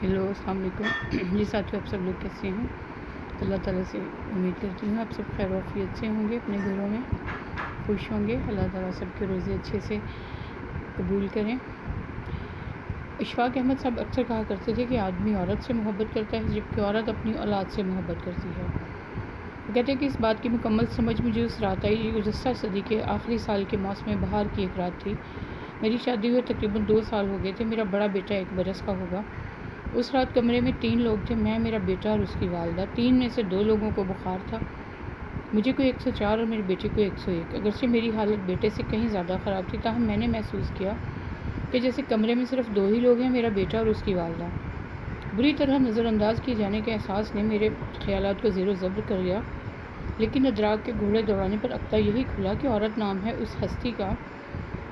Hello अस्सलाम वालेकुम जी साथियों, आप सब लोग कैसे हैं। अल्लाह ताला से उम्मीद करती हूँ आप सब खैर वाफियत से होंगे, अपने घरों में खुश होंगे। अल्लाह ताला सबके रोज़े अच्छे से कबूल करें। इशफाक अहमद साहब अक्सर कहा करते थे कि आदमी औरत से मोहब्बत करता है जबकि औरत अपनी औलाद से मोहब्बत करती है। वो कहते हैं कि इस बात की मुकम्मल समझ मुझे उस रात आई गुज़श्ता सदी के आखिरी साल के मौसम बहार की एक रात थी। मेरी शादी हुए तकरीबन 2 साल हो गए थे। मेरा बड़ा बेटा 1 बरस का होगा। उस रात कमरे में 3 लोग थे, मैं, मेरा बेटा और उसकी वालदा। 3 में से 2 लोगों को बुखार था, मुझे कोई 104 और मेरे बेटे को 101। अगरचे मेरी हालत बेटे से कहीं ज़्यादा ख़राब थी, ताहम मैंने महसूस किया कि जैसे कमरे में सिर्फ 2 ही लोग हैं, मेरा बेटा और उसकी वालदा। बुरी तरह नज़रअंदाज किए जाने के एहसास ने मेरे ख़यालात को ज़ेरो ज़ब्र कर लिया, लेकिन अदराक के घोड़े दौड़ाने पर अक्ता यही खुला कि औरत नाम है उस हस्ती का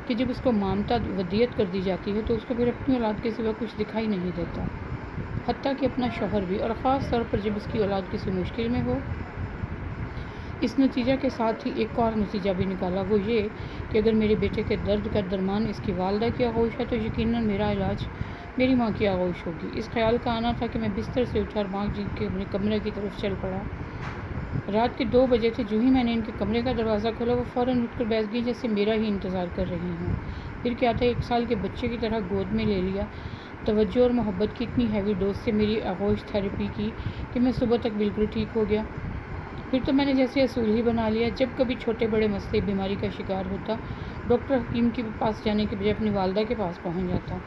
कि जब उसको मामता वदियत कर दी जाती है तो उसको फिर अपनी औलाद के सिवा कुछ दिखाई नहीं देता, हत्ता कि अपना शौहर भी, और ख़ास तौर पर जब उसकी औलाद किसी मुश्किल में हो। इस नतीजा के साथ ही एक और नतीजा भी निकाला, वो ये कि अगर मेरे बेटे के दर्द का दरमान इसकी वालदा की आगोश है तो यकीनन मेरा इलाज मेरी माँ की आगोश होगी। इस ख्याल का आना था कि मैं बिस्तर से उठा और माँ जी के अपने कमरे की तरफ चल पड़ा। रात के 2 बजे थे। जो ही मैंने इनके कमरे का दरवाज़ा खोला वो फ़ौरन उठकर बैठ गई जैसे मेरा ही इंतज़ार कर रही हूँ। फिर क्या था, 1 साल के बच्चे की तरह गोद में ले लिया। तवज्जो और मोहब्बत की इतनी हैवी डोज से मेरी आगोश थेरेपी की कि मैं सुबह तक बिल्कुल ठीक हो गया। फिर तो मैंने जैसे असूल ही बना लिया, जब कभी छोटे बड़े मसले बीमारी का शिकार होता, डॉक्टर हकीम के पास जाने के बजाय अपनी वालदा के पास पहुँच जाता।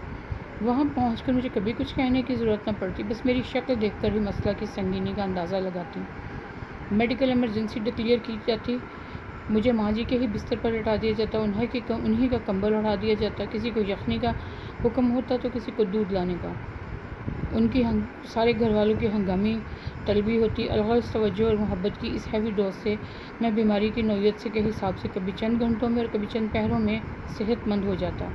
वहाँ पहुँचकर मुझे कभी कुछ कहने की ज़रूरत न पड़ती, बस मेरी शक्ल देखकर ही मसला की संगीनी का अंदाज़ा लगाती। मेडिकल इमरजेंसी डिक्लेयर की जाती, मुझे माँ जी के ही बिस्तर पर लटा दिया जाता, उन्हीं का कंबल उड़ा दिया जाता। किसी को यखनी का हुक्म होता तो किसी को दूध लाने का। उनकी सारे घर वालों की हंगामी तलबी होती। अलगज़ तवज्जो और मोहब्बत की इस हैवी डोज से मैं बीमारी की नौयत से के हिसाब से कभी चंद घंटों में और कभी चंद पहरों में सेहतमंद हो जाता।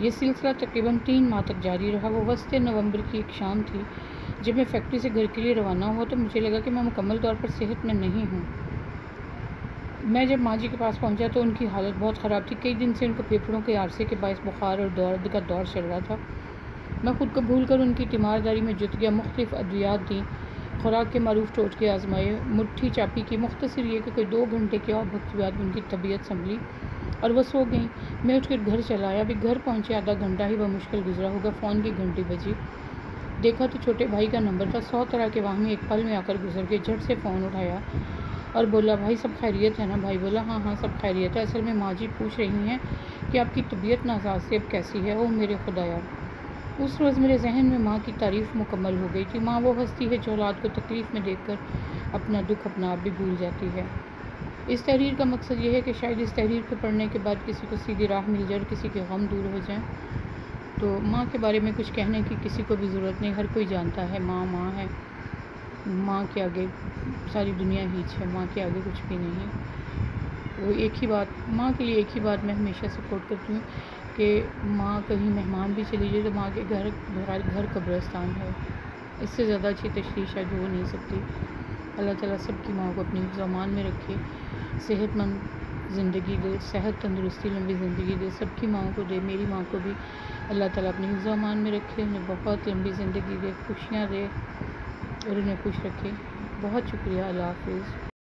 ये सिलसिला तकरीबन 3 माह तक जारी रहा। वो वस्ते नवंबर की एक शाम थी जब मैं फैक्ट्री से घर के लिए रवाना हुआ तो मुझे लगा कि मैं मुकम्मल तौर पर सेहतमंद नहीं हूँ। मैं जब माँ जी के पास पहुँचा तो उनकी हालत बहुत ख़राब थी। कई दिन से उनको फेफड़ों के आरसे के बायस बुखार और दर्द का दौर चल रहा था। मैं ख़ुद को भूल कर उनकी तीमारदारी में जुट गया। मुख्तलिफ़ अद्वियात दी, खुराक के मारूफ टोटके आजमाए, मुट्ठी चापी की। मुख्तसर ये कि कोई 2 घंटे के और वक्त बाद उनकी तबीयत संभली और वह सो गई। मैं उठकर घर चला आया। अभी घर पहुँचे आधा घंटा ही वह मुश्किल गुजरा होगा। फ़ोन की घंटी बजी, देखा तो छोटे भाई का नंबर था। 100 तरह के वाहमी एक पल में आकर गुजर गए। झट से फ़ोन उठाया और बोला, भाई सब खैरियत है ना। भाई बोला, हाँ हाँ सब खैरियत है। असल में माँ जी पूछ रही हैं कि आपकी तबीयत नासाज से अब कैसी है। ओह मेरे खुदाया, उस रोज़ मेरे जहन में माँ की तारीफ़ मुकम्मल हो गई थी। माँ वो हस्ती है जो औलाद को तकलीफ़ में देखकर अपना दुख अपना आप भी भूल जाती है। इस तहरीर का मकसद ये है कि शायद इस तहरीर को पढ़ने के बाद किसी को सीधी राह मिल जाए और किसी के गम दूर हो जाए। तो माँ के बारे में कुछ कहने की किसी को भी ज़रूरत नहीं, हर कोई जानता है माँ माँ है। माँ के आगे सारी दुनिया हीच है, माँ के आगे कुछ भी नहीं। वो एक ही बात, माँ के लिए एक ही बात मैं हमेशा सपोर्ट करती हूँ कि माँ कहीं मेहमान भी चली जाए तो माँ के घर कब्रिस्तान है। इससे ज़्यादा अच्छी तशरीह शायद हो नहीं सकती। अल्लाह ताला सबकी माँ को अपनी हिफ्ज़-ओ-अमान में रखे, सेहतमंद ज़िंदगी दे, सेहत तंदुरुस्ती लंबी ज़िंदगी दे, सबकी माँओं को दे। मेरी माँ को भी अल्लाह ताला अपनी हिफ्ज़-ओ-अमान में रखे, उन्हें बहुत लंबी ज़िंदगी दे, खुशियाँ दे और उन्हें खुश रखे। बहुत शुक्रिया। अल्लाह हाफ़िज़।